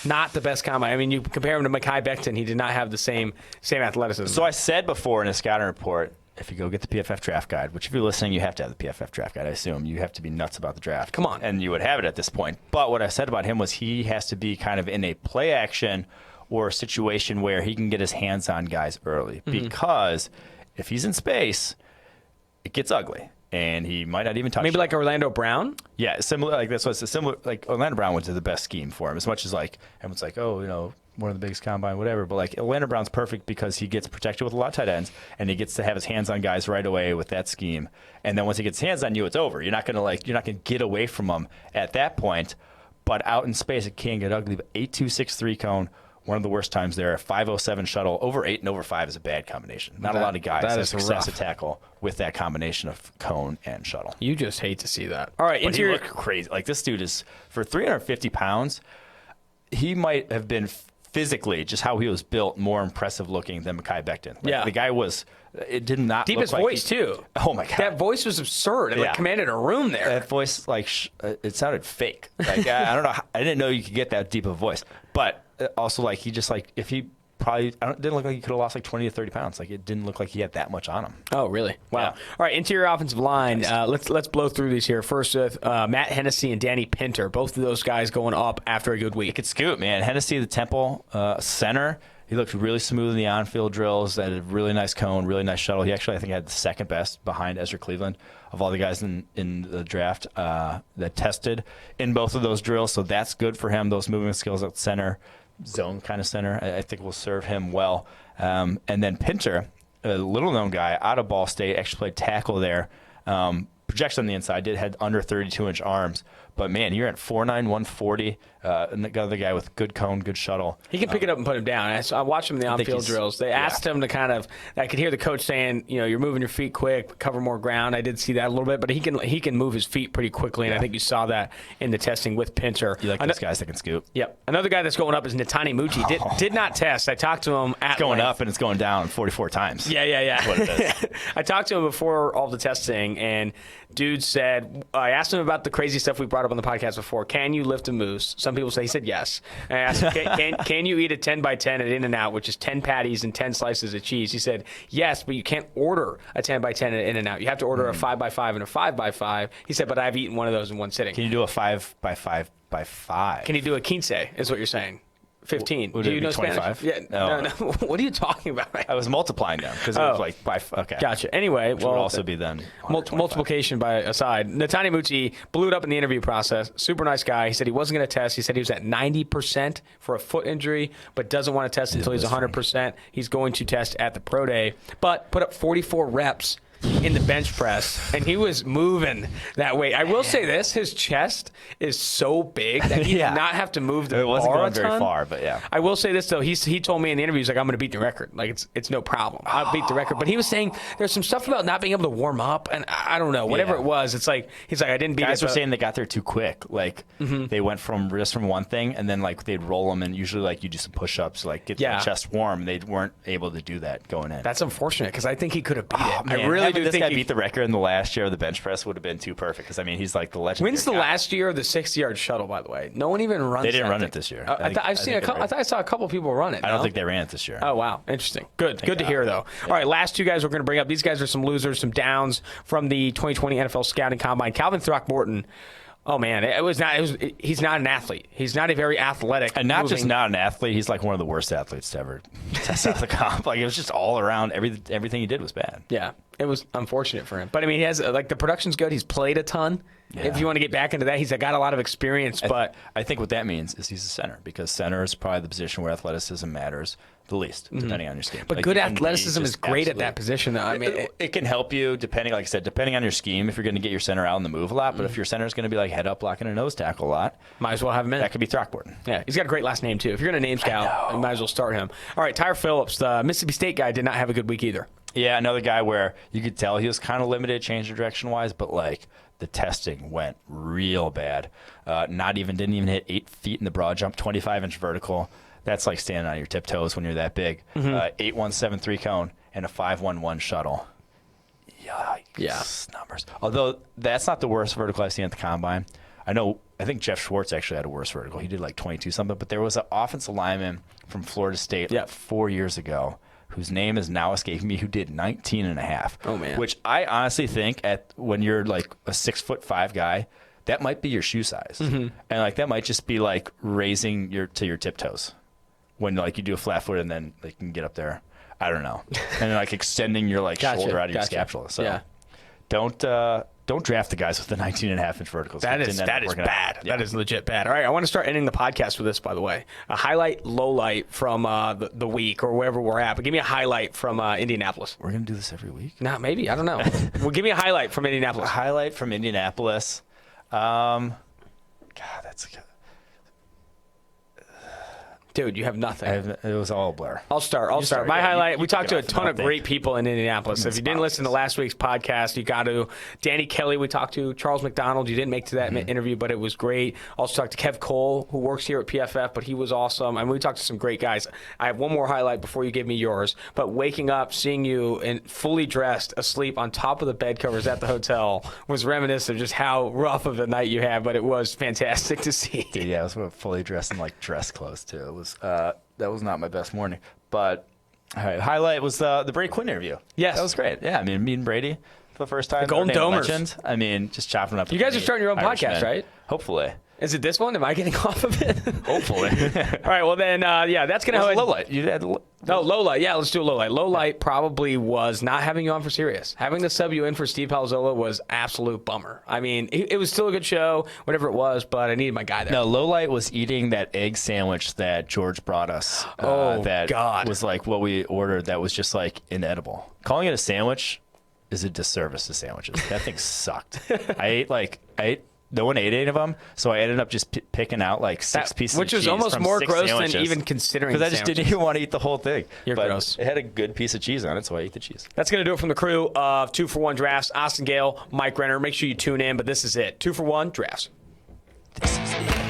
not the best combine. I mean, you compare him to Mekhi Becton, he did not have the same athleticism. So I said before in a scouting report, if you go get the PFF draft guide, which if you're listening, you have to have the PFF draft guide, I assume. You have to be nuts about the draft. Come on. And you would have it at this point. But what I said about him was he has to be kind of in a play action or a situation where he can get his hands on guys early. Mm-hmm. Because if he's in space, it gets ugly. And he might not even touch Maybe like Orlando Brown? Yeah, similar. Like that's what's similar. Like Orlando Brown went to the best scheme for him. As much as like everyone's like, oh, one of the biggest combine, whatever. But like Orlando Brown's perfect because he gets protected with a lot of tight ends, and he gets to have his hands on guys right away with that scheme. And then once he gets his hands on you, it's over. You're not gonna get away from him at that point. But out in space, it can get ugly. But 8.263 cone. One of the worst times there. 5.07 shuttle. Over 8 and over 5 is a bad combination. Not a lot of guys have success at tackle with that combination of cone and shuttle. You just hate to see that. All right, interior. He looked crazy. Like this dude is, for 350 pounds, he might have been physically, just how he was built, more impressive looking than Mekhi Becton. Like, the guy was, it did not deepest look like voice too. Oh my God. That voice was absurd. It commanded a room there. That voice, it sounded fake. Like I don't know. I didn't know you could get that deep of a voice. But also, he just if he probably didn't look like he could have lost 20 to 30 pounds. Like it didn't look like he had that much on him. Oh, really? Wow. Yeah. All right, interior offensive line. Let's blow through these here. First, Matt Hennessy and Danny Pinter. Both of those guys going up after a good week. He could scoot, man. Hennessy, the Temple center. He looked really smooth in the on-field drills. Had a really nice cone, really nice shuttle. He actually, I think, had the second best behind Ezra Cleveland of all the guys in the draft that tested in both of those drills. So that's good for him. Those movement skills at center, zone kind of center, I think will serve him well. And then Pinter, a little-known guy out of Ball State, actually played tackle there. Projection on the inside, had under 32-inch arms. But, man, you're at 4'9", 140. And the other guy with good cone, good shuttle. He can pick it up and put him down. I watched him in the on-field drills. They asked him to kind of – I could hear the coach saying, you're moving your feet quick, cover more ground. I did see that a little bit. But he can move his feet pretty quickly, and I think you saw that in the testing with Pinter. You like those guys that can scoop. Yep. Another guy that's going up is Netani Mucci. Did not test. I talked to him at It's going length. Up and it's going down 44 times. Yeah. That's what it is. I talked to him before all the testing, and dude said, I asked him about the crazy stuff we brought up on the podcast before. Can you lift a moose? Some people say he said yes. And I asked him, can you eat a 10x10 at In-N-Out, which is 10 patties and 10 slices of cheese? He said, yes, but you can't order a 10x10 at In-N-Out. You have to order a 5x5 and a 5x5. He said, but I've eaten one of those in one sitting. Can you do a 5x5x5? Can you do a 15, is what you're saying? 15. Would Do you it be know 25? Spanish? Yeah. No. What are you talking about? I was multiplying them because it was okay. Gotcha. Anyway, Which would also be then multiplication by aside. Netani Mucci blew it up in the interview process. Super nice guy. He said he wasn't going to test. He said he was at 90% for a foot injury, but doesn't want to test until he's 100%. He's going to test at the pro day, but put up 44 reps in the bench press, and he was moving that way. I will say this: his chest is so big that he did not have to move the bar. It wasn't going a ton. very far, but yeah. I will say this though: he told me in the interview, he's like, "I'm going to beat the record. Like it's no problem. I'll beat the record." But he was saying there's some stuff about not being able to warm up, and I don't know, whatever it was. It's like he's like, I didn't beat. Guys were saying they got there too quick. Like they went from one thing, and then they'd roll them, and usually you do some push-ups, get the chest warm. They weren't able to do that going in. That's unfortunate because I think he could have beat it. Man, I really do this think guy beat the record in the last year of the bench press would have been too perfect because he's like the legend. When's the last year of the 60-yard shuttle? By the way, no one even runs. They didn't run it this year. I thought I saw a couple people run it. I don't think they ran it this year. Oh wow, interesting. Good to hear though. Yeah. All right, last two guys we're going to bring up. These guys are some losers, some downs from the 2020 NFL Scouting Combine. Calvin Throckmorton. Oh man, he's not an athlete. He's not a very athletic. And just not an athlete. He's like one of the worst athletes to ever test out the comp. It was just all around. Everything he did was bad. Yeah, it was unfortunate for him. But I mean, he has the production's good. He's played a ton. Yeah. If you want to get back into that, he's got a lot of experience. But I think what that means is he's a center because center is probably the position where athleticism matters the least, depending on your scheme. But good athleticism is great at that position. I mean, it can help you depending on your scheme. If you're going to get your center out on the move a lot, but if your center is going to be head up blocking a nose tackle a lot, might as well have him in. That could be Throckmorton. Yeah, he's got a great last name too. If you're going to name scout, you might as well start him. All right, Tyre Phillips, the Mississippi State guy, did not have a good week either. Yeah, another guy where you could tell he was kind of limited change of direction-wise, but, like, the testing went real bad. Didn't even hit 8 feet in the broad jump, 25-inch vertical. That's like standing on your tiptoes when you're that big. 8.173 cone and a 5.11 shuttle. Yikes. Yeah. Numbers. Although that's not the worst vertical I've seen at the combine. I think Jeff Schwartz actually had a worse vertical. He did like 22 something, but there was an offensive lineman from Florida State 4 years ago whose name is now escaping me, who did 19 and a half. Oh, man. Which I honestly think when you're like a 6'5" guy, that might be your shoe size. And like that might just be like raising your tiptoes when like you do a flat foot and then they can get up there. I don't know. And then like extending your like shoulder out of your scapula. So don't draft the guys with the 19 and a half inch verticals. That is bad. Yeah. That is legit bad. All right, I want to start ending the podcast with this, by the way. A highlight, low light from the week or wherever we're at. But give me a highlight from Indianapolis. We're going to do this every week? Nah, maybe. I don't know. Well, give me a highlight from Indianapolis. A highlight from Indianapolis. God, that's good. Dude, you have nothing. It was all a blur. I'll start. My highlight, we talked to a ton of great people in Indianapolis. If you didn't listen to last week's podcast, you got to. Danny Kelly, we talked to. Charles McDonald, you didn't make to that interview, but it was great. Also talked to Kev Cole, who works here at PFF, but he was awesome. I mean, we talked to some great guys. I have one more highlight before you give me yours, but waking up, seeing you in fully dressed, asleep on top of the bed covers at the hotel was reminiscent of just how rough of a night you had, but it was fantastic to see. Dude, yeah, I was fully dressed in like dress clothes, too. It was that was not my best morning, but highlight was the Brady Quinn interview. Yes, that was great. Yeah, I mean, meeting Brady for the first time. The Golden Domers. I mean, just chopping up. You guys are starting your own podcast, right? Hopefully. Is it this one? Am I getting off of it? Hopefully. All right. Well, then, that's going to low light. You had low light. Yeah, let's do a low light. Low light probably was not having you on for Sirius. Having the sub you in for Steve Palazzolo was absolute bummer. I mean, it was still a good show, whatever it was, but I needed my guy there. No, low light was eating that egg sandwich that George brought us. God. Was like what we ordered. That was just like inedible. Calling it a sandwich is a disservice to sandwiches. That thing sucked. I ate. No one ate 8 of them, so I ended up just picking out like 6 pieces of cheese. Which is almost more gross than even considering because I just didn't even want to eat the whole thing. You're gross. It had a good piece of cheese on it, so I ate the cheese. That's going to do it from the crew of 2-for-1 Drafts. Austin Gayle, Mike Renner. Make sure you tune in, but this is it. 2-for-1 Drafts. This is it.